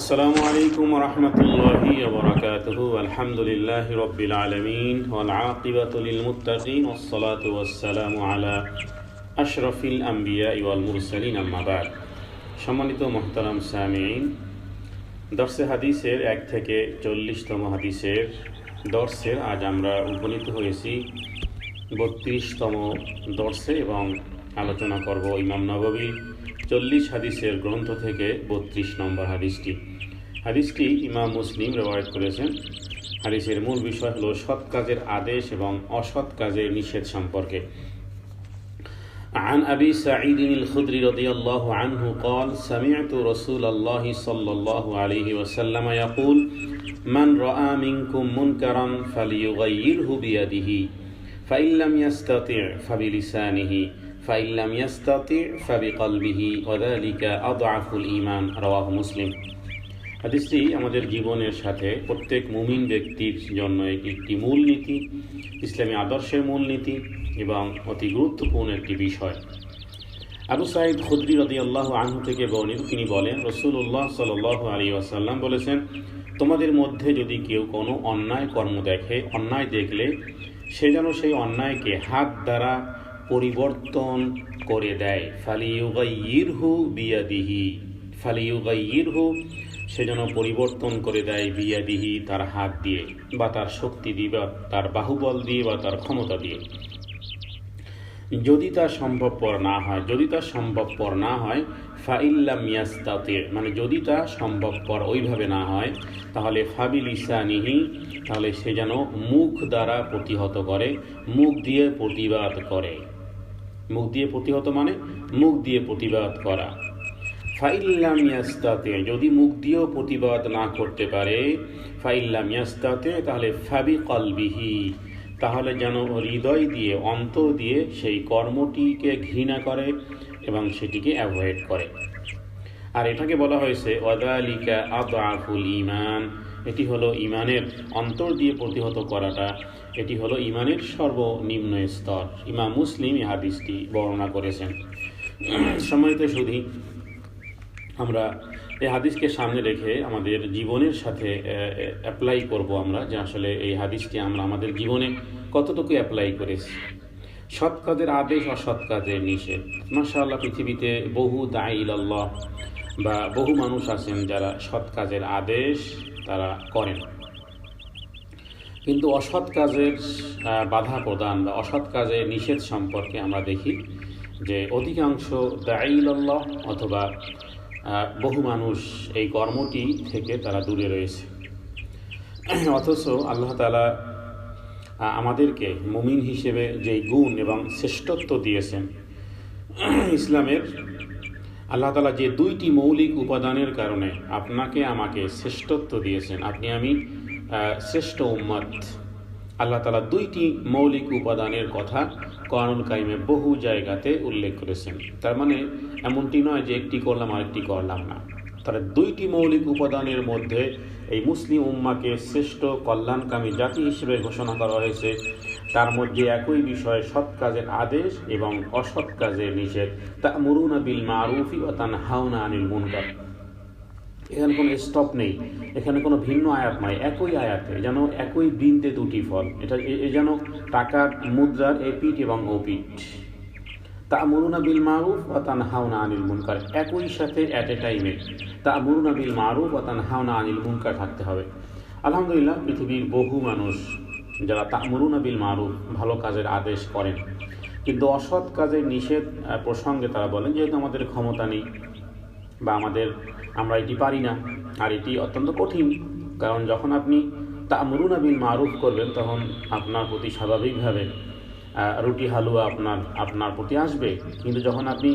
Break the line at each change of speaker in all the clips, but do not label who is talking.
আসসালামু আলাইকুম ওয়া রাহমাতুল্লাহি ওয়া বারাকাতুহু আলহামদুলিল্লাহি রাব্বিল আলামিন ওয়াল আকিবাতু লিল মুত্তাকিন ওয়াস সালাতু ওয়াস সালামু আলা আশরাফিল আমবিয়া ওয়াল মুরসালিন আম্মা বা'দ। সম্মানিত মুহতারাম সামিঈন, দর্সে হাদিসের 1 থেকে 40তম হাদিসের দর্সের আজ আমরা উপনীত হয়েছি 32তম দর্সে এবং আলোচনা করব ইমাম নববী 40 হাদিসের গ্রন্থ থেকে 32 নম্বর হাদিসটি ইমাম মুসলিম রিওয়ায়াত করেছেন। হাদিসের মূল বিষয় হলো সৎ কাজের আদেশ এবং অসৎ কাজের নিষেধ সম্পর্কে। عن أبي سعيد الخدري رضي الله عنه قال سمعت رسول الله صلى الله عليه وسلم يقول من رأى منكم منكرا فليغيره بيده فإن لم يستطع فبلسانه فإن لم يستطع فبقلبه وذلك أضعف الإيمان رواه مسلم। হাদিসটি আমাদের জীবনের সাথে প্রত্যেক মুমিন ব্যক্তির জন্য একটি মূলনীতি, ইসলামী আদর্শের মূলনীতি এবং অতি গুরুত্বপূর্ণ একটি বিষয়। আবু সাঈদ খুদরি রাদিয়াল্লাহু আনহু থেকে বর্ণিত, তিনি বলেন, রাসূলুল্লাহ সাল্লাল্লাহু আলাইহি ওয়াসাল্লাম বলেছেন, তোমাদের মধ্যে যদি কেউ কোনো অন্যায় দেখলে সে যেন সেই অন্যায়কে হাত দ্বারা পরিবর্তন করে দেয়। ফালিয়ুগাইয়িরহু বিয়াদিহি, সে যেন পরিবর্তন করে দেয় বিয়াদিহি, তার হাত দিয়ে বা তার শক্তি দিয়ে বা তার বাহুবল দিয়ে বা তার ক্ষমতা দিয়ে। যদি তা সম্ভবপর না হয় ফাইল্লাম ইয়াস্তাতি, মানে যদি তা সম্ভবপর ওইভাবে না হয় তাহলে ফাবিলিসানিহি, তাহলে সে যেন মুখ দ্বারা প্রতিহত করে, মুখ দিয়ে প্রতিবাদ করে। মুখ দিয়ে প্রতিহত মানে মুখ দিয়ে প্রতিবাদ করা। ফাইল্লাম ইয়াস্তাতি, যদি মুখ দিয়েও প্রতিবাদ না করতে পারে, ফাইল্লাম ইয়াস্তাতি, তাহলে ফাবিকলবিহি, তাহলে যেন হৃদয় দিয়ে, অন্তর দিয়ে সেই কর্মটিকে ঘৃণা করে এবং সেটিকে অ্যাভয়েড করে। আর এটাকে বলা হয়েছে ওয়াযালিকা আযআফুল ঈমান, এটি হলো ঈমানের, অন্তর দিয়ে প্রতিহত করাটা এটি হলো ঈমানের সর্বনিম্ন স্তর। ইমাম মুসলিম এই হাদিসটি বর্ণনা করেছেন। সম্মানিত সুধী, আমরা এই হাদিসকে সামনে রেখে আমাদের জীবনের সাথে অ্যাপ্লাই করব আমরা, যে আসলে এই হাদিসটি আমরা আমাদের জীবনে কতটুকু অ্যাপ্লাই করেছি। সৎ কাজের আদেশ, অসৎ কাজের নিষেধ। মাশাআল্লাহ, পৃথিবীতে বহু দাঈ ইলাল্লাহ বা বহু মানুষ আছেন যারা সৎ কাজের আদেশ তারা করেন, কিন্তু অসৎ কাজের বাধা প্রদান বা অসৎ কাজের নিষেধ সম্পর্কে আমরা দেখি যে অধিকাংশ দাঈ ইলাল্লাহ অথবা বহু মানুষ এই কর্মটি থেকে তারা দূরে রয়েছে। অথচ আল্লাহ তাআলা আমাদেরকে মুমিন হিসেবে যে গুণ এবং শ্রেষ্ঠত্ব দিয়েছেন ইসলামের, আল্লাহ তাআলা যে 2টি মৌলিক উপাদানের কারণে আপনাকে আমাকে শ্রেষ্ঠত্ব দিয়েছেন, আপনি আমি শ্রেষ্ঠ উম্মত। আল্লাহ তাআলা 2টি মৌলিক উপাদানের কথা কোরআনুল কারীমে বহু জায়গাতে উল্লেখ করেছেন। তার মানে এমনটি নয় যে একটি করলাম আরেকটি করলাম না। তার 2টি মৌলিক উপাদানের মধ্যে এই মুসলিম উম্মাকে শ্রেষ্ঠ কল্যাণকামী জাতি হিসেবে ঘোষণা করা হয়েছে। তার মধ্যে একই বিষয় সৎ কাজের আদেশ এবং অসৎ কাজের নিষেধ। তা'মুরুনা বিল মারুফি ওয়া তানহাউনা আনিল মুনকার। এখানে কোনো স্টপ নেই, এখানে কোনো ভিন্ন আয়াত নয়, একই আয়াতে যেন একই বৃন্তে 2টি ফল। এটা যেন টাকার মুদ্রার এপিঠ এবং ওপিঠ। তা'মুরুনা বিল মারুফ ওয়া তানহাউনা আনিল মুনকার, একই সাথে অ্যাট এ টাইমে তা'মুরুনা বিল মারুফ ওয়া তানহাউনা আনিল মুনকার থাকতে হবে। আলহামদুলিল্লাহ, পৃথিবীর বহু মানুষ যারা তা'মুরুনা বিল মারুফ, ভালো কাজের আদেশ করেন, কিন্তু অসৎ কাজের নিষেধ প্রসঙ্গে তারা বলেন যেহেতু আমাদের ক্ষমতা নেই বা আমরা এটি পারি না, আর এটি অত্যন্ত কঠিন। কারণ যখন আপনি তা'মুরুনা বিল মারুফ করবেন তখন আপনার প্রতি স্বাভাবিকভাবে রুটি হালুয়া আপনার প্রতি আসবে, কিন্তু যখন আপনি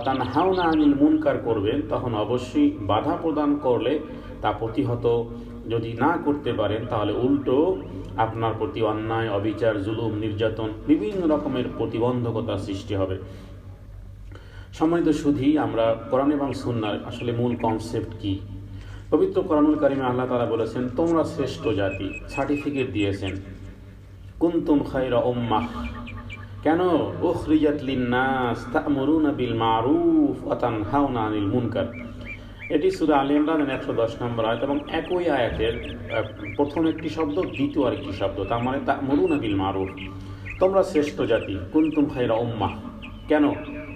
তানহাউনা আনিল মুনকার করবেন তখন অবশ্যই বাধা প্রদান করলে তা প্রতিহত যদি না করতে পারেন তাহলে উল্টো আপনার প্রতি অন্যায়, অবিচার, জুলুম, নির্যাতন, বিভিন্ন রকমের প্রতিবন্ধকতা সৃষ্টি হবে। সম্মানিত সুধী, আমরা কোরআন এবং সুন্নাহর আসলে মূল কনসেপ্ট কি? পবিত্র কোরআনুল কারীমে আল্লাহ তাআলা বলেছেন তোমরা শ্রেষ্ঠ জাতি, সার্টিফিকেট দিয়েছেন কুনতুম খায়রা উম্মাহ, কেন? উখরিজাত লিন্নাস তা'মুরুনা বিল মারুফ ওয়া তানহাউনা আনিল মুনকার, এটি সূরা আলে ইমরানের 110 নম্বর আয়াত এবং একই আয়াতের প্রথম একটি শব্দ, দ্বিতীয় আরেকটি শব্দ। তার মানে তা'মুরুনা বিল মারুফ, তোমরা শ্রেষ্ঠ জাতি। কুনতুম খায়রা উম্মাহ, কেন?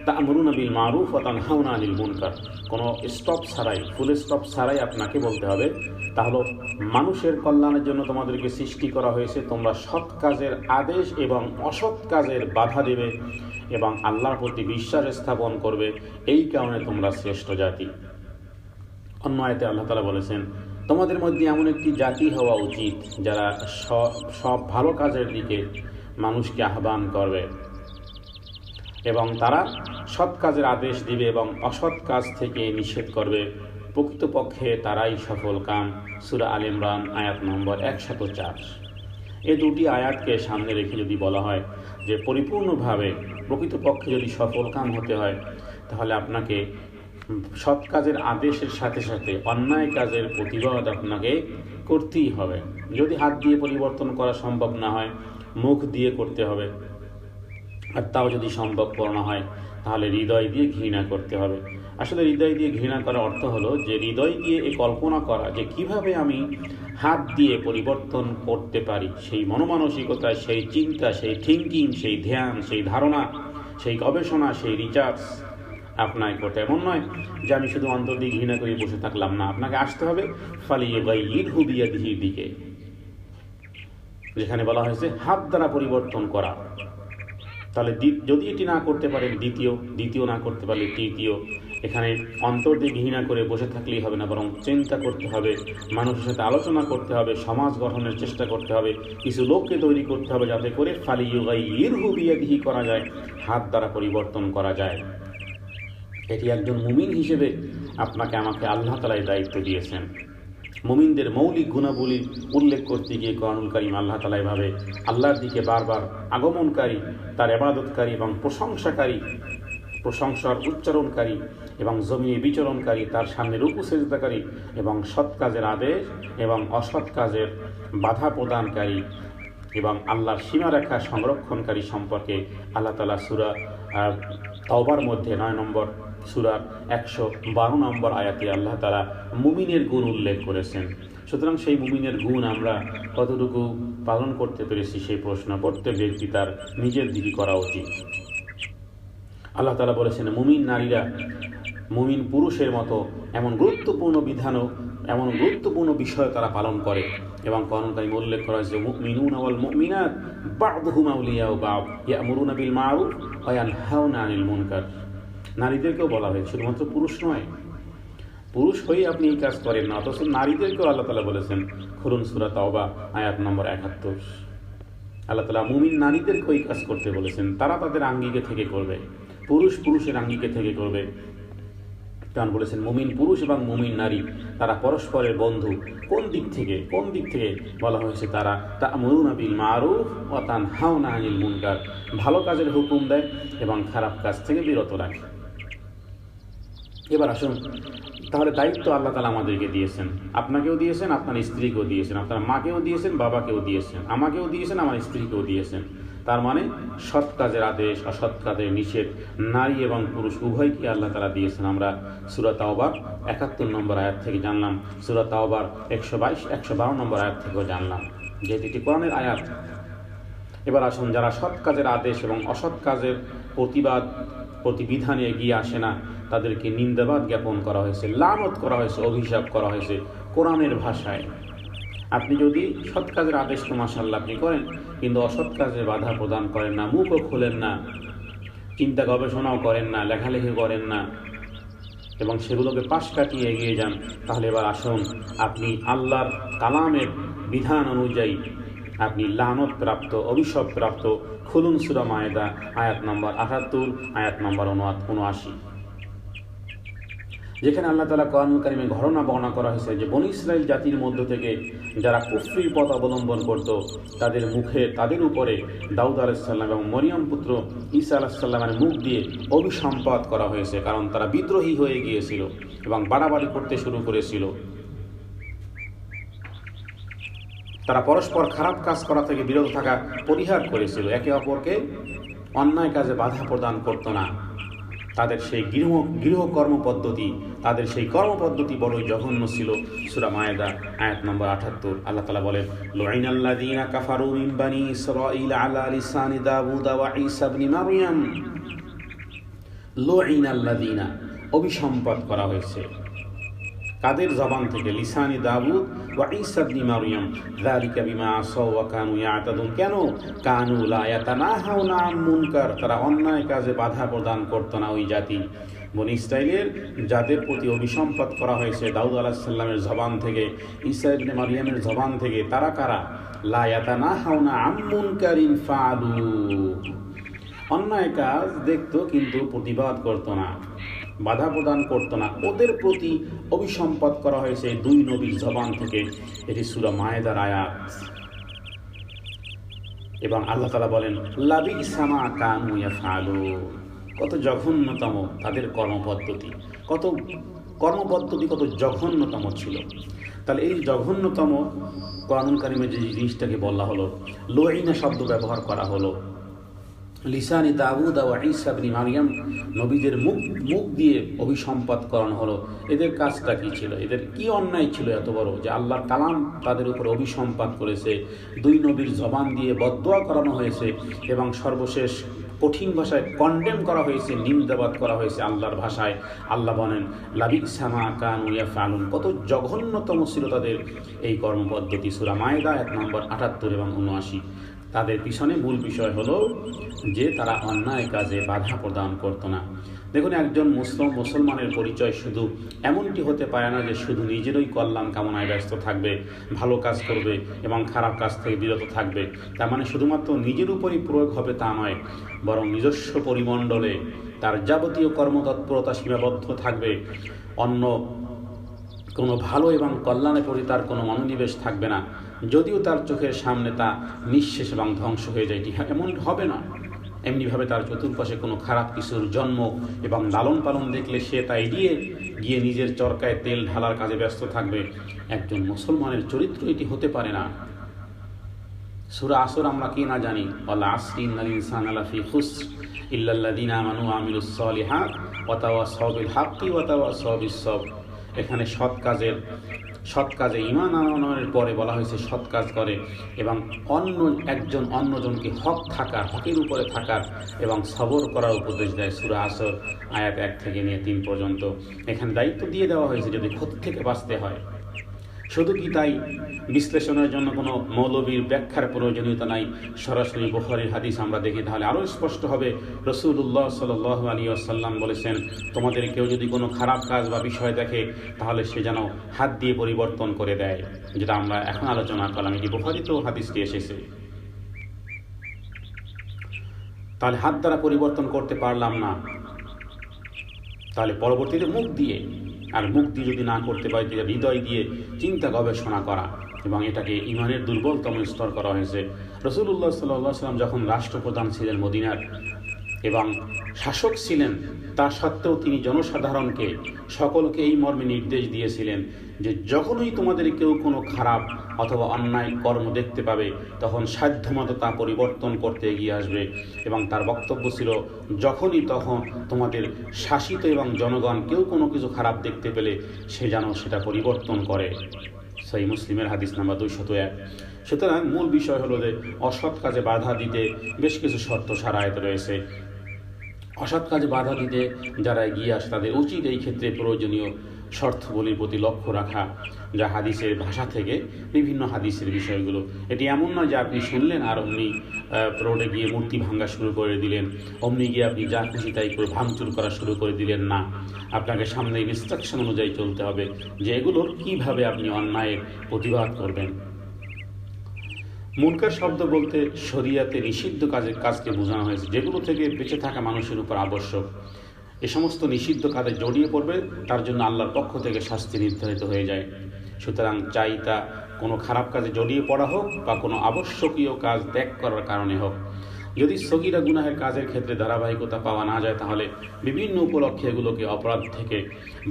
তা'মুরুনা বিল মারুফ ওয়া তানহাউনা আনিল মুনকার। কোনো স্টপ ছাড়াই, ফুল স্টপ ছাড়াই আপনাকে বলতে হবে। তাহলে মানুষের কল্যাণের জন্য তোমাদেরকে সৃষ্টি করা হয়েছে। তোমরা সৎ কাজের আদেশ এবং অসৎ কাজের বাধা দেবে এবং আল্লাহর প্রতি বিশ্বাস স্থাপন করবে, এই কারণে তোমরা শ্রেষ্ঠ জাতি। অন্য আয়াতে আল্লাহ তাআলা বলেছেন, তোমাদের মধ্যে এমন একটি জাতি হওয়া উচিত যারা সব ভালো কাজের দিকে মানুষকে আহ্বান করবে এবং তারা সৎ কাজের আদেশ দিবে এবং অসৎ কাজ থেকে নিষেধ করবে। প্রকৃতপক্ষে তারাই সফল কাম। সূরা আলে ইমরান আয়াত নম্বর 104। এই দুটি আয়াতকে সামনে রেখে যদি বলা হয় যে পরিপূর্ণভাবে প্রকৃতপক্ষে যদি সফল কাম হতে হয়, তাহলে আপনাকে সৎ কাজের আদেশের সাথে সাথে অন্যায় কাজের প্রতিবাদ আপনাকে করতেই হবে। যদি হাত দিয়ে পরিবর্তন করা সম্ভব না হয়, মুখ দিয়ে করতে হবে। আর তাও যদি সম্ভবপর না হয়, তাহলে হৃদয় দিয়ে ঘৃণা করতে হবে। আসলে হৃদয় দিয়ে ঘৃণা করার অর্থ হলো যে হৃদয় দিয়ে এই কল্পনা করা যে কিভাবে আমি হাত দিয়ে পরিবর্তন করতে পারি, সেই মনোমানসিকতা, সেই চিন্তা, সেই থিঙ্কিং, সেই ধ্যান, সেই ধারণা, সেই গবেষণা, সেই রিসার্চ আপনাকে করতে। এমন নয় যে আমি শুধু অন্তর দিয়ে ঘৃণা করে বসে থাকলাম, না, আপনাকে আসতে হবে ফালিয়ুগাইয়িরহু বিয়াদিহির দিকে, যেখানে বলা হয়েছে হাত দ্বারা পরিবর্তন করা। তাহলে যদি এটি না করতে পারেন দ্বিতীয় না করতে পারলে তৃতীয়। এখানে অন্তর দিয়ে ঘৃণা করে বসে থাকলেই হবে না, বরং চিন্তা করতে হবে, মানুষের সাথে আলোচনা করতে হবে, সমাজ গঠনের চেষ্টা করতে হবে, কিছু লোককে তৈরি করতে হবে যাতে করে ফালিয়ুগাইয়িরহু বিয়াদিহি করা যায়, হাত দ্বারা পরিবর্তন করা যায়। এটি একজন মুমিন হিসেবে আপনাকে আমাকে আল্লাহ তাআলা এই দায়িত্ব দিয়েছেন। মুমিনদের মৌলিক গুণাবলী উল্লেখ করতে গিয়ে কোরআনুল কারীম আল্লাহ তাআলা এভাবে আল্লাহর দিকে বারবার আগমনকারী, তার ইবাদতকারী এবং প্রশংসার উচ্চারণকারী এবং জমিনে বিচরণকারী, তার সামনে রুকু সেজদাকারী এবং সৎ কাজের আদেশ এবং অসৎ কাজের বাধা প্রদানকারী এবং আল্লাহর সীমারেখা সংরক্ষণকারী সম্পর্কে আল্লাহ তাআলা সূরা তাওবার মধ্যে 9 নম্বর সূরার 112 নম্বর আয়াতে আল্লাহ তাআলা মুমিনের গুণ উল্লেখ করেছেন। সুতরাং সেই মুমিনের গুণ আমরা কতটুকু পালন করতে পেরেছি, সেই প্রশ্ন প্রত্যেক ব্যক্তি তার নিজের দিকে করা উচিত। আল্লাহ তাআলা বলেছেন, মুমিন নারীরা মুমিন পুরুষের মতো এমন গুরুত্বপূর্ণ বিধানও, এমন গুরুত্বপূর্ণ বিষয় তারা পালন করে এবং কোরআন কারীমে উল্লেখ করা হয়েছে, মুমিনুনা ওয়াল মুমিনাত বা'দুহুম আউলিয়াউ বা'দ ইয়া'মুরুনা বিল মারুফ ওয়া ইয়ানহাউনা আনিল মুনকার। নারীদেরকেও বলা হয়েছে, শুধুমাত্র পুরুষ নয়। পুরুষ হয়ে আপনি এই কাজ করেন না, অথচ নারীদেরকেও আল্লাহ তাআলা বলেছেন। খুলুন সূরা তাওবা আয়াত নম্বর 71। আল্লাহ তাআলা মুমিন নারীদেরকেও এই কাজ করতে বলেছেন। তারা তাদের আঙ্গিকে থেকে করবে, পুরুষ পুরুষের আঙ্গিকে থেকে করবে। কারণ বলেছেন মুমিন পুরুষ এবং মুমিন নারী তারা পরস্পরের বন্ধু। কোন দিক থেকে বলা হয়েছে? তারা তা'মুরুনা বিল মারুফ ওয়া তানহাউনা আনিল মুনকার, ভালো কাজের হুকুম দেয় এবং খারাপ কাজ থেকে বিরত রাখে। এবার আসুন, তাহলে দায়িত্ব আল্লাহ তাআলা আমাদেরকে দিয়েছেন, আপনাকেও দিয়েছেন, আপনার স্ত্রীকেও দিয়েছেন, আপনার মাকেও দিয়েছেন, বাবাকেও দিয়েছেন, আমাকেও দিয়েছেন, আমার স্ত্রীকেও দিয়েছেন। তার মানে সৎ কাজের আদেশ, অসৎ কাজের নিষেধ নারী এবং পুরুষ উভয়কে আল্লাহ তাআলা দিয়েছেন। আমরা সূরা তাওবার 71 নম্বর আয়াত থেকে জানলাম, সূরা তাওবার 122-112 নম্বর আয়াত থেকেও জানলাম, যেহেতু এটি কোরআনের আয়াত। এবার আসুন, যারা সৎ কাজের আদেশ এবং অসৎ কাজের প্রতিবিধানে এগিয়ে আসে না, তাদেরকে নিন্দাবাদ জ্ঞাপন করা হয়েছে, লানত করা হয়েছে, অভিশাপ করা হয়েছে কোরআনের ভাষায়। আপনি যদি সৎ কাজের আদেশ তো মাশাআল্লাহ আপনি করেন, কিন্তু অসৎ কাজে বাধা প্রদান করেন না, মুখও খোলেন না, চিন্তা গবেষণাও করেন না, লেখালেখি করেন না এবং সেগুলোকে পাশ কাটিয়ে এগিয়ে যান, তাহলে এবার আসুন আপনি আল্লাহর কালামের বিধান অনুযায়ী আপনি লানত প্রাপ্ত, অভিশাপ প্রাপ্ত। খুলুন সূরা মায়েদা আয়াত নম্বর 78, আয়াত নম্বর 79, যেখানে আল্লাহ তাআলা কোরআনুল কারীমে ঘটনা বর্ণনা করা হয়েছে যে বনী ইসরাইল জাতির মধ্য থেকে যারা কুফরির পথ অবলম্বন করত, তাদের উপরে দাউদ আলাইহিস সালাম এবং মরিয়ম পুত্র ঈসা আলাইহিস সালামের মুখ দিয়ে অভিসম্পাত করা হয়েছে, কারণ তারা বিদ্রোহী হয়ে গিয়েছিল এবং বাড়াবাড়ি করতে শুরু করেছিল। তারা পরস্পর খারাপ কাজ করা থেকে বিরত থাকা পরিহার করেছিল, একে অপরকে অন্যায় কাজে বাধা প্রদান করত না। তাদের সেই গৃহ কর্মপদ্ধতি, তাদের সেই কর্মপদ্ধতি বড়ই জঘন্য ছিল। সূরা মায়েদা আয়াত নম্বর 78 আল্লাহ তাআলা বলেন, লুইনাল্লাযীনা কাফারু মিন বানি ইসরাঈল আলা লিসানি দাউদ ওয়া ঈসা ইবনে মারইয়াম। লুইনাল্লাযীনা অভিসম্পাত করা হয়েছে কাদের জবান থেকে? লিসানি দাউদ ওয়া ঈসা ইবনে মারইয়াম। যালিকা বিমা আসাউ ওয়া কানু ইয়াতাদুন। কেন? কানু লা ইয়াতানাহাউনা আন মুনকার, তারা অন্যায় কাজে বাধা প্রদান করত না। ওই জাতি বনী ইসরাইলের যাদের প্রতি অভিসম্পাত করা হয়েছে দাউদ আলাইহিস সালামের জবান থেকে, ঈসা ইবনে মারইয়ামের জবান থেকে, তারা কারা? লা ইয়াতানাহাউনা আন মুনকারিন ফাআলু। অন্যায় কাজ দেখতো কিন্তু প্রতিবাদ করত না, বাধা প্রদান করত না। ওদের প্রতি অভিসম্পাত করা হয়েছে দুই নবীর জবান থেকে। এটি সূরা মায়েদার আয়াত। এবং আল্লাহ তাআলা বলেন, লাবিসা মা কানু ইয়াফআলুন। কত জঘন্যতম তাদের কর্মপদ্ধতি, কত জঘন্যতম ছিল। তাহলে এই জঘন্যতম কোরআন কারিমে যে জিনিসটাকে বলা হলো, লুইনা শব্দ ব্যবহার করা হলো, লিসানি দাউদ ওয়া ঈসা ইবনে মারইয়াম, নবীদের মুখ দিয়ে অভিসম্পাত করানো হলো। এদের কাজটা কি ছিল? এদের কি অন্যায় ছিল এত বড় যে আল্লাহর কালাম তাদের উপর অভিসম্পাত করেছে? দুই নবীর জবান দিয়ে বদদোয়া করানো হয়েছে এবং সর্বশেষ কঠিন ভাষায় কন্ডেম করা হয়েছে, নিন্দাবাদ করা হয়েছে আল্লাহর ভাষায়। আল্লাহ বলেন, লাবিসা মা কানু ইয়াফআলুন। কত জঘন্যতম ছিল তাদের এই কর্মপদ্ধতি। সূরা মায়েদা 1 নম্বর 78 এবং 79। তাদের পিছনে মূল বিষয় হলো যে তারা অন্যায় কাজে বাধা প্রদান করতো না। দেখুন, একজন মুসলমানের পরিচয় শুধু এমনটি হতে পারে না যে শুধু নিজেরই কল্যাণ কামনায় ব্যস্ত থাকবে, ভালো কাজ করবে এবং খারাপ কাজ থেকে বিরত থাকবে। তার মানে শুধুমাত্র নিজের উপরই প্রয়োগ হবে তা নয়, বরং নিজস্ব পরিমণ্ডলে তার যাবতীয় কর্মতৎপরতা সীমাবদ্ধ থাকবে। অন্য কোনো ভালো এবং কল্যাণের প্রতি তার কোনো মনোনিবেশ থাকবে না। যদিও তার চোখের সামনে তা নিঃশেষ এবং ধ্বংস হয়ে যায়, এমন হবে না। এমনিভাবে তার চতুর্পাশে কোনো খারাপ কিছুর জন্ম এবং লালন পালন দেখলে সে তা এড়িয়ে গিয়ে নিজের চরকায় তেল ঢালার কাজে ব্যস্ত থাকবে। একজন মুসলমানের চরিত্র এটি হতে পারে না। সূরা আসর আমরা কি না জানি, ওয়াল আসরি ইন্নাল ইনসানা লাফি খুসর ইল্লাল্লাযীনা আমানু ওয়া আমিলুস সালিহাত ওয়া তাওয়াসাউ বিল হাক্কি ওয়া তাওয়াসাউ বিস সবর। এখানে সৎ কাজে ঈমান আনানোর পরে বলা হয়েছে সৎ কাজ করে এবং অন্যজনকে হকের উপরে থাকার এবং সবর করার উপদেশ দেয়। সূরা আসর আয়াত 1 থেকে নিয়ে 3 পর্যন্ত। এখানে দায়িত্ব দিয়ে দেওয়া হয়েছে যদি ক্ষতি থেকে বাঁচতে হয়। শুধু কি তাই? বিশ্লেষণের জন্য কোনো মৌলবীর ব্যাখ্যার প্রয়োজনীয়তা নাই। সরাসরি বুখারীর হাদিস আমরা দেখি তাহলে আরও স্পষ্ট হবে। রাসূলুল্লাহ সাল্লাল্লাহু আলাইহি ওয়াসাল্লাম বলেছেন, তোমাদের কেউ যদি কোনো খারাপ কাজ বা বিষয় দেখে তাহলে সে যেন হাত দিয়ে পরিবর্তন করে দেয়। যেটা আমরা এখন আলোচনা করলাম, এটি বুখারীতেও হাদিসটি এসেছে। তাহলে হাত দ্বারা পরিবর্তন করতে পারলাম না, তাহলে পরবর্তীতে মুখ দিয়ে, আর মুখ দিয়ে যদি না করতে পারি তাহলে হৃদয় দিয়ে চিন্তা গবেষণা করা, এবং এটাকে ঈমানের দুর্বলতম স্তর করা হয়েছে। রাসূলুল্লাহ সাল্লাল্লাহু আলাইহি ওয়াসাল্লাম যখন রাষ্ট্রপ্রধান ছিলেন মদিনার এবং শাসক ছিলেন, তা সত্ত্বেও তিনি জনসাধারণকে সকলকে এই মর্মে নির্দেশ দিয়েছিলেন যে যখনই তোমাদের কেউ কোনো খারাপ অথবা অন্যায় কর্ম দেখতে পাবে তখন সাধ্যমতো তা পরিবর্তন করতে এগিয়ে আসবে। এবং তার বক্তব্য ছিল, তখন তোমাদের শাসিত এবং জনগণ কেউ কোনো কিছু খারাপ দেখতে পেলে সে যেন সেটা পরিবর্তন করে। সহিহ মুসলিমের হাদিস নাম্বার 201। সুতরাং মূল বিষয় হলো যে অসৎ কাজে বাধা দিতে বেশ কিছু শর্ত শারায়েত রয়েছে। অসৎ কাজে বাধা দিতে যারা এগিয়ে আসে তাদের উচিত এই ক্ষেত্রে প্রয়োজনীয় শর্তগুলির প্রতি লক্ষ্য রাখা, যা হাদিসের ভাষা থেকে বিভিন্ন হাদিসের বিষয়গুলো। এটি এমন নয় যে আপনি শুনলেন আর অমনি রোডে গিয়ে মূর্তি ভাঙা শুরু করে দিলেন, অমনি গিয়ে আপনি যা খুশি তাই করে ভাঙচুর করা শুরু করে দিলেন না। আপনাকে সামনে ইনস্ট্রাকশন অনুযায়ী চলতে হবে যে এগুলোর কীভাবে আপনি অন্যায়ের প্রতিবাদ করবেন। মুনকার শব্দ বলতে শরিয়াতে নিষিদ্ধ কাজকে বোঝানো হয়েছে, যেগুলো থেকে বেঁচে থাকা মানুষের উপর আবশ্যক। এ সমস্ত নিষিদ্ধ কাজে জড়িয়ে পড়বে তার জন্য আল্লাহর পক্ষ থেকে শাস্তি নির্ধারিত হয়ে যায়। সুতরাং চাই তা কোনো খারাপ কাজে জড়িয়ে পড়া হোক বা কোনো আবশ্যকীয় কাজ ত্যাগ করার কারণে হোক, যদি সগীরা গুনাহের কাজের ক্ষেত্রে ধারাবাহিকতা পাওয়া না যায়, তাহলে বিভিন্ন উপলক্ষে এগুলোকে অপরাধ থেকে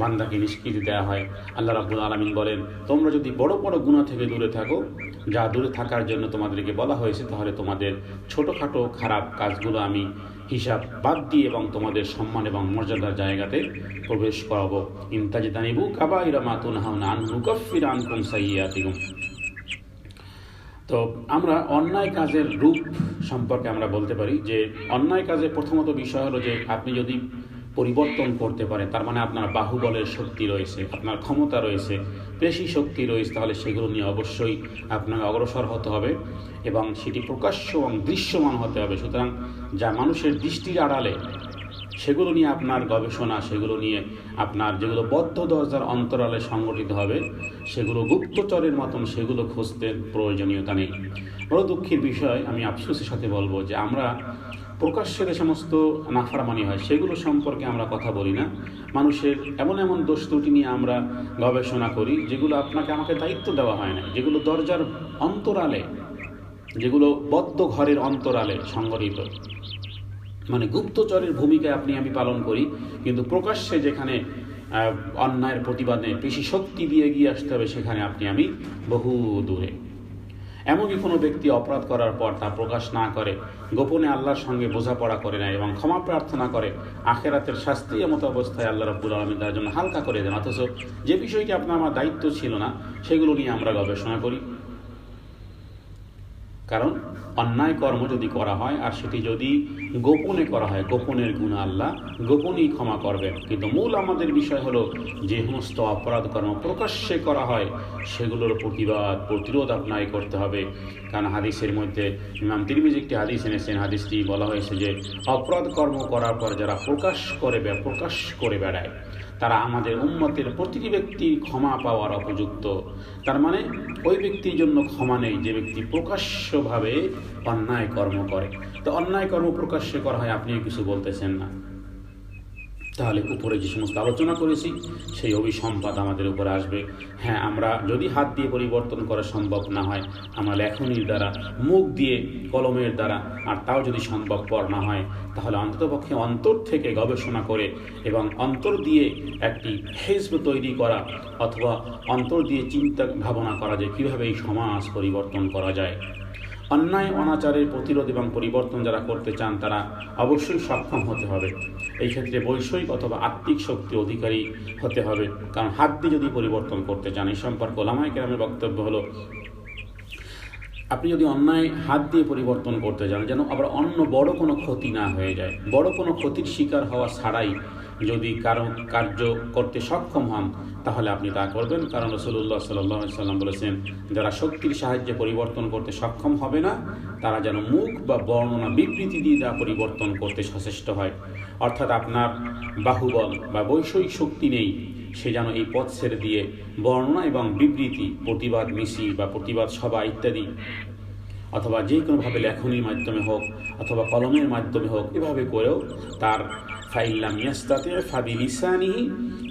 বান্দাকে নিষ্কৃতি দেওয়া হয়। আল্লাহ রাব্বুল আলামিন বলেন, তোমরা যদি বড় বড় গুনাহ থেকে দূরে থাকো, যা দূরে থাকার জন্য তোমাদেরকে বলা হয়েছে, তাহলে তোমাদের ছোটোখাটো খারাপ কাজগুলো আমি হিসাব বাদ দিয়ে এবং তোমাদের সম্মান এবং মর্যাদার জায়গাতে প্রবেশ করাবো। ইনতাজতানিবু কাবাইরা মা তুনহাউনা আনহু নুকাফির আনকুম সাইয়্যাতিকুম। তো আমরা অন্যায় কাজের রূপ সম্পর্কে আমরা বলতে পারি যে অন্যায় কাজের প্রথমত বিষয় হলো যে আপনি যদি পরিবর্তন করতে পারেন, তার মানে আপনার বাহুবলের শক্তি রয়েছে, আপনার ক্ষমতা রয়েছে, পেশি শক্তি রয়েছে, তাহলে সেগুলো নিয়ে অবশ্যই আপনাকে অগ্রসর হতে হবে এবং সেটি প্রকাশ্য এবং দৃশ্যমান হতে হবে। সুতরাং যা মানুষের দৃষ্টির আড়ালে, সেগুলো নিয়ে আপনার গবেষণা, সেগুলো নিয়ে আপনার যেগুলো বদ্ধ দরজার অন্তরালে সংগঠিত হবে, সেগুলো গুপ্তচরের মতন সেগুলো খুঁজতে প্রয়োজনীয়তা নেই। বড় দুঃখের বিষয়, আমি আফসোসের সাথে বলবো যে আমরা প্রকাশ্যে যে সমস্ত নাফরমানি হয় সেগুলো সম্পর্কে আমরা কথা বলি না। মানুষের এমন এমন দোষ ত্রুটি নিয়ে আমরা গবেষণা করি যেগুলো আমাকে দায়িত্ব দেওয়া হয় না, যেগুলো দরজার অন্তরালে, যেগুলো বদ্ধ ঘরের অন্তরালে সংগঠিত, মানে গুপ্তচরের ভূমিকায় আমি পালন করি, কিন্তু প্রকাশ্যে যেখানে অন্যায়ের প্রতিবাদে বেশি শক্তি দিয়ে এগিয়ে আসতে হবে, সেখানে আমি বহু দূরে। এমনকি কোনো ব্যক্তি অপরাধ করার পর তা প্রকাশ না করে, গোপনে আল্লাহর সঙ্গে বোঝাপড়া করে না এবং ক্ষমা প্রার্থনা করে, আখেরাতের শাস্তি এমতো অবস্থায় আল্লাহ রাব্বুল আলামিন তার জন্য হালকা করে দেন। অথচ যে বিষয়টি আমার দায়িত্ব ছিল না, সেগুলো নিয়ে আমরা গবেষণা করি। কারণ অন্যায় কর্ম যদি করা হয় আর সেটি যদি গোপনে করা হয়, গোপনের গুনাহ আল্লাহ গোপনেই ক্ষমা করবেন। কিন্তু মূল আমাদের বিষয় হলো যে সমস্ত অপরাধ কর্ম প্রকাশ্যে করা হয় সেগুলোর প্রতিরোধ আপনাকে করতে হবে। কারণ হাদিসের মধ্যে ইমাম তিরমিজি একটি হাদিস এনেছেন, হাদিসটি বলা হয়েছে যে অপরাধ কর্ম করার পর যারা প্রকাশ করে বেড়ায়, তারা আমাদের উম্মতের প্রতিটি ব্যক্তির ক্ষমা পাওয়ার উপযুক্ত। তার মানে ওই ব্যক্তির জন্য ক্ষমা নেই যে ব্যক্তি প্রকাশ্যভাবে অন্যায় কর্ম করে। তো অন্যায় কর্ম প্রকাশ্যে করা হয়, আপনিও কিছু বলতেছেন না, তাহলে উপরে যে সমস্ত আলোচনা করেছি সেই অভিসম্পাদ আমাদের উপরে আসবে। হ্যাঁ, আমরা যদি হাত দিয়ে পরিবর্তন করা সম্ভব না হয়, আমরা লেখনির দ্বারা, মুখ দিয়ে, কলমের দ্বারা, আর তাও যদি সম্ভবপর না হয়, তাহলে অন্ততপক্ষে অন্তর থেকে গবেষণা করে এবং অন্তর দিয়ে একটি হিজব তৈরি করা, অথবা অন্তর দিয়ে চিন্তা ভাবনা করা যে কীভাবে এই সমাজ পরিবর্তন করা যায়। অন্যায় অনাচারের প্রতিরোধ এবং পরিবর্তন যারা করতে চান, তারা অবশ্যই সক্ষম হতে হবে। এই ক্ষেত্রে বৈষয়িক অথবা আত্মিক শক্তি অধিকারী হতে হবে। কারণ হাত দিয়ে যদি পরিবর্তন করতে চান, এই সম্পর্কে ওলামায়ে কেরামের বক্তব্য হলো, আপনি যদি অন্যায় হাত দিয়ে পরিবর্তন করতে চান, যেন আবার অন্য বড় কোনো ক্ষতি না হয়ে যায়, বড় কোনো ক্ষতির শিকার হওয়া ছাড়াই যদি কার্য করতে সক্ষম হন, তাহলে আপনি তা করবেন। কারণ রাসূলুল্লাহ সাল্লাল্লাহু আলাইহি ওয়াসাল্লাম বলেছেন, যারা শক্তির সাহায্যে পরিবর্তন করতে সক্ষম হবে না, তারা যেন মুখ বা বর্ণনা বিবৃতি দিয়ে যা পরিবর্তন করতে সচেষ্ট হয়। অর্থাৎ আপনার বাহুবল বা বৈষয়িক শক্তি নেই, সে যেন এই পথ ছেড়ে দিয়ে বর্ণনা এবং বিবৃতি, প্রতিবাদ মিছিল বা প্রতিবাদ সভা ইত্যাদি, অথবা যে কোনোভাবে লেখনির মাধ্যমে হোক অথবা কলমের মাধ্যমে হোক, এভাবে করেও তার ফাইল্লাম ইয়াস্তাতি ফাবিলিসানিহি,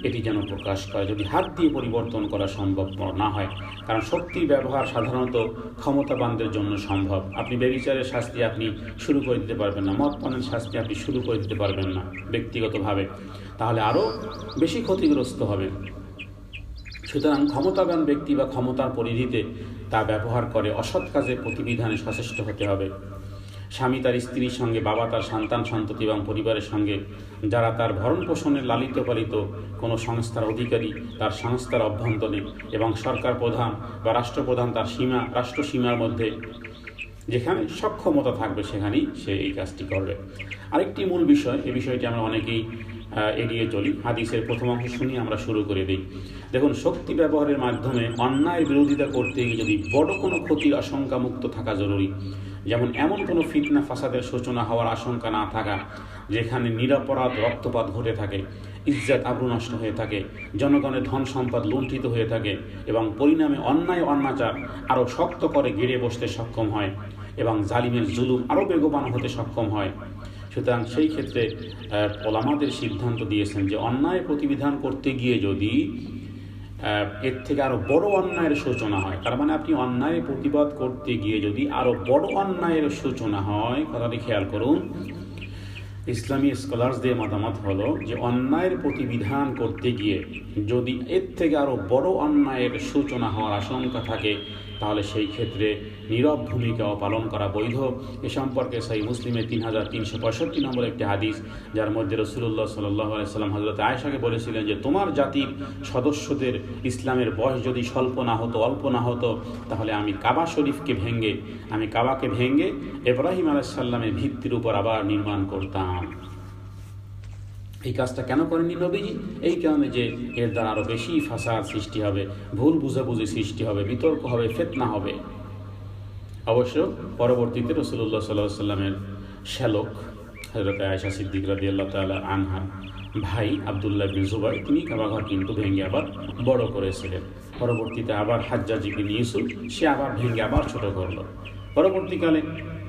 এটি যেন প্রকাশ করে, যদি হাত দিয়ে পরিবর্তন করা সম্ভব না হয়। কারণ শক্তির ব্যবহার সাধারণত ক্ষমতাবানদের জন্য সম্ভব। আপনি ব্যভিচারের শাস্তি আপনি শুরু করে দিতে পারবেন না, মদ পানের শাস্তি আপনি শুরু করে দিতে পারবেন না ব্যক্তিগতভাবে, তাহলে আরও বেশি ক্ষতিগ্রস্ত হবেন। সুতরাং ক্ষমতাবান ব্যক্তি বা ক্ষমতার পরিধিতে তা ব্যবহার করে অসৎ কাজে প্রতিবিধানে সচেষ্ট হতে হবে। স্বামী তার স্ত্রীর সঙ্গে, বাবা তার সন্তান সন্ততি এবং পরিবারের সঙ্গে, যারা তার ভরণ পোষণের লালিত পালিত কোনো সংস্থার অধিকারী, তার সংস্থার অভ্যন্তরে, এবং সরকার প্রধান বা রাষ্ট্রপ্রধান তার রাষ্ট্র সীমার মধ্যে যেখানে সক্ষমতা থাকবে সেখানেই সে এই কাজটি করবে। আরেকটি মূল বিষয়, এই বিষয়টি আমরা অনেকেই এড়িয়ে চলি। হাদিসের প্রথম অংশ শুনি, আমরা শুরু করে দিই। দেখুন, শক্তি ব্যবহারের মাধ্যমে অন্যায়ের বিরোধিতা করতে গিয়ে যদি বড় কোনো ক্ষতির আশঙ্কা মুক্ত থাকা জরুরি, যেমন এমন কোনো ফিতনা ফাসাদের সূচনা হওয়ার আশঙ্কা না থাকা, যেখানে নিরপরাধ রক্তপাত ঘটে থাকে, ইজ্জত আবরু নষ্ট হয়ে থাকে, জনগণের ধন সম্পদ লুণ্ঠিত হয়ে থাকে এবং পরিণামে অন্যায় অনাচার আরও শক্ত করে গেড়ে বসতে সক্ষম হয় এবং জালিমের জুলুম আরও বেগবান হতে সক্ষম হয়। সুতরাং সেই ক্ষেত্রে ওলামাদের সিদ্ধান্ত দিয়েছেন যে অন্যায় প্রতিবিধান করতে গিয়ে যদি এর থেকে আরও বড় অন্যায়ের সূচনা হয়, তার মানে আপনি অন্যায়ের প্রতিবাদ করতে গিয়ে যদি আরও বড় অন্যায়ের সূচনা হয়, কথাটি খেয়াল করুন। ইসলামী স্কলার্সদের মতামত হলো যে অন্যায়ের প্রতিবিধান করতে গিয়ে যদি এর থেকে আরও বড় অন্যায়ের সূচনা হওয়ার আশঙ্কা থাকে, তাহলে সেই ক্ষেত্রে নীরব ভূমিকাও পালন করা বৈধ। এ সম্পর্কে সহিহ মুসলিমের 3365 নম্বর একটি হাদিস, যার মধ্যে রাসূলুল্লাহ সাল্লাল্লাহু আলাইহি ওয়াসাল্লাম হযরত আয়েশাকে বলেছিলেন যে তোমার জাতির সদস্যদের ইসলামের বয়স যদি স্বল্প না হতো, অল্প না হতো, তাহলে আমি কাবাকে ভেঙে ইব্রাহিম আলাইহিস সালামের ভিত্তির উপর আবার নির্মাণ করতাম। এই কাজটা কেন করেননি নবীজি? এই কারণে যে এর দ্বারা আরও বেশি ফাসাদ সৃষ্টি হবে, ভুল বুঝাবুঝি সৃষ্টি হবে, বিতর্ক হবে, ফিতনা হবে। অবশ্য পরবর্তীতে রাসূলুল্লাহ সাল্লাল্লাহু আলাইহি ওয়াসাল্লামের শ্যালক হযরত আয়েশা সিদ্দিকা রাদিয়াল্লাহু তাআলা আনহার ভাই আব্দুল্লাহ বিন জুবাইর তিনি কাবাঘর কিন্তু ভেঙে আবার বড় করেছিলেন। পরবর্তীতে আবার হাজ্জাজ ইবনে ইউসুফ সে আবার ভেঙে আবার ছোট করলো। পরবর্তীকালে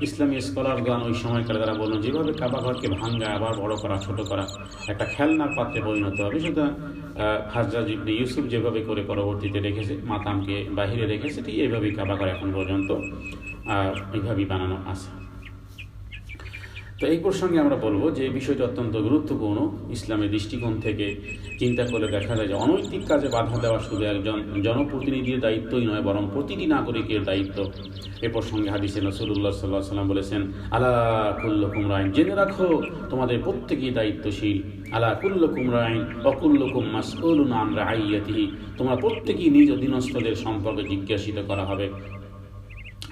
ইসলামী স্কলারগণ ওই সময়কালে তারা বললেন যেভাবে কাবাঘরকে ভাঙ্গা আবার বড় করা, ছোট করা একটা খেলনার পাত্রে পরিণত হবে, সুতরাং হাজ্জাজ ইবনে ইউসুফ যেভাবে করে পরবর্তীতে রেখেছে, মাতামকে বাহিরে রেখেছে, ঠিক এইভাবেই কাবাঘর এখন পর্যন্ত এইভাবেই বানানো আছে। তো এই প্রসঙ্গে আমরা বলবো যে বিষয়টি অত্যন্ত গুরুত্বপূর্ণ। ইসলামের দৃষ্টিকোণ থেকে চিন্তা করে দেখা যায় যে অনৈতিক কাজে বাধা দেওয়া শুধু একজন জনপ্রতিনিধির দায়িত্বই নয়, বরং প্রতিটি নাগরিকের দায়িত্ব। এ প্রসঙ্গে হাদিসে রাসূলুল্লাহ সাল্লাল্লাহু আলাইহি ওয়াসাল্লাম বলেছেন, আলা কুল্লুকুম রাইন, জেনে রাখো তোমাদের প্রত্যেকেই দায়িত্বশীল। আলা কুল্লুকুম রাইন ওয়া কুল্লুকুম মাসউলুন আন রাইয়াতিহি, তোমরা প্রত্যেকেই নিজ অধীনস্থদের সম্পর্কে জিজ্ঞাসিত করা হবে।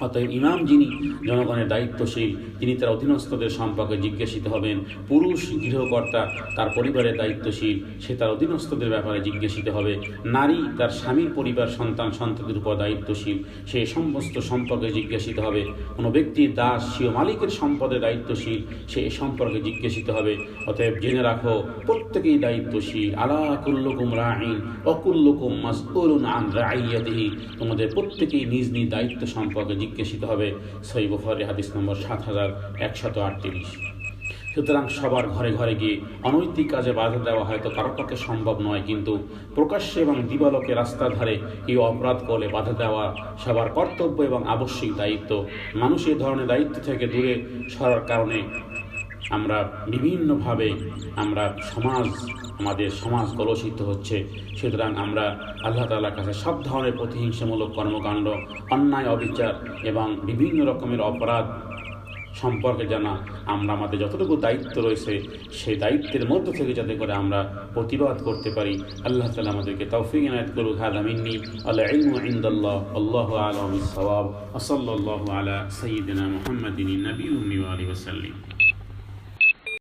অতএব ইমাম যিনি জনগণের দায়িত্বশীল, তিনি তার অধীনস্থদের সম্পর্কে জিজ্ঞাসিত হবেন। পুরুষ গৃহকর্তা তার পরিবারের দায়িত্বশীল, সে তার অধীনস্থদের ব্যাপারে জিজ্ঞাসিত হবে। নারী তার স্বামীর পরিবার, সন্তানদের উপর দায়িত্বশীল, সে সমস্ত সম্পর্কে জিজ্ঞাসিত হবে। কোনো ব্যক্তি দাস, স্বীয় মালিকের সম্পদের দায়িত্বশীল, সে এ সম্পর্কে জিজ্ঞাসিত হবে। অতএব জেনে রাখো প্রত্যেকেই দায়িত্বশীল। আলা কুল্লুকুম রাইন ওয়া কুল্লুকুম মাসউলুন আন রাইয়াতিহি, তোমাদের প্রত্যেকেই নিজ নিজ দায়িত্ব সম্পর্কে জিজ্ঞাসিত হবে। সহিহ বুখারী হাদিস নম্বর 7138। সুতরাং সবার ঘরে ঘরে গিয়ে অনৈতিক কাজে বাধা দেওয়া হয়তো কারো পক্ষে সম্ভব নয়, কিন্তু প্রকাশ্যে এবং দিবালোকে রাস্তার ধারে কেউ অপরাধ করলে বাধা দেওয়া সবার কর্তব্য এবং আবশ্যিক দায়িত্ব। মানুষ এই ধরনের দায়িত্ব থেকে দূরে সরার কারণে আমরা বিভিন্নভাবে আমাদের সমাজ কলুষিত হচ্ছে। সুতরাং আমরা আল্লাহ তাআলার কাছে সব ধরনের প্রতিহিংসামূলক কর্মকাণ্ড, অন্যায়, অবিচার এবং বিভিন্ন রকমের অপরাধ সম্পর্কে জানা, আমরা আমাদের যতটুকু দায়িত্ব রয়েছে সেই দায়িত্বের মধ্য থেকে যাতে করে আমরা প্রতিবাদ করতে পারি। আল্লাহ তাআলা আমাদেরকে তৌফিক ইনায়াত করুক। হাযা মিন্নি আল ইলমু ইনদাল্লাহ, আল্লাহু আ'লামু বিস-সাওয়াব। ওয়া সাল্লাল্লাহু আলা সাইয়্যিদিনা মুহাম্মাদিন নাবিয়্যিল উম্মি ওয়া আলিহি ওয়া সাল্লাম।